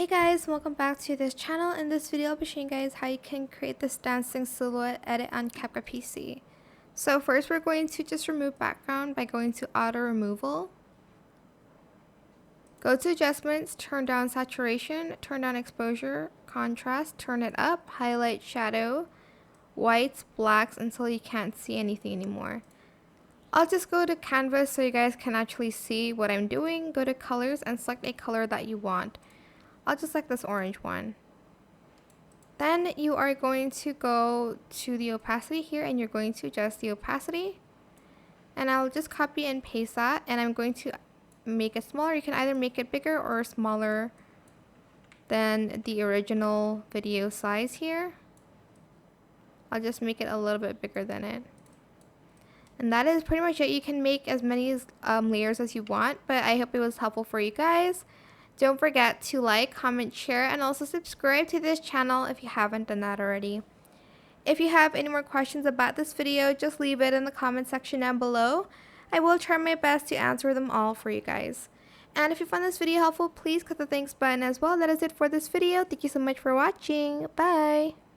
Hey guys, welcome back to this channel. In this video I'll be showing you guys how you can create this dancing silhouette edit on CapCut PC. So first we're going to just remove background by going to auto removal. Go to adjustments, turn down saturation, turn down exposure, contrast, turn it up, highlight shadow, whites, blacks until you can't see anything anymore. I'll just go to canvas so you guys can actually see what I'm doing. Go to colors and select a color that you want. I'll just select this orange one. Then you are going to go to the opacity here and you're going to adjust the opacity. And I'll just copy and paste that, and I'm going to make it smaller. You can either make it bigger or smaller than the original video size here. I'll just make it a little bit bigger than it. And that is pretty much it. You can make as many layers as you want, but I hope it was helpful for you guys. Don't forget to like, comment, share, and also subscribe to this channel if you haven't done that already. If you have any more questions about this video, just leave it in the comment section down below. I will try my best to answer them all for you guys. And if you found this video helpful, please click the thanks button as well. That is it for this video. Thank you so much for watching. Bye!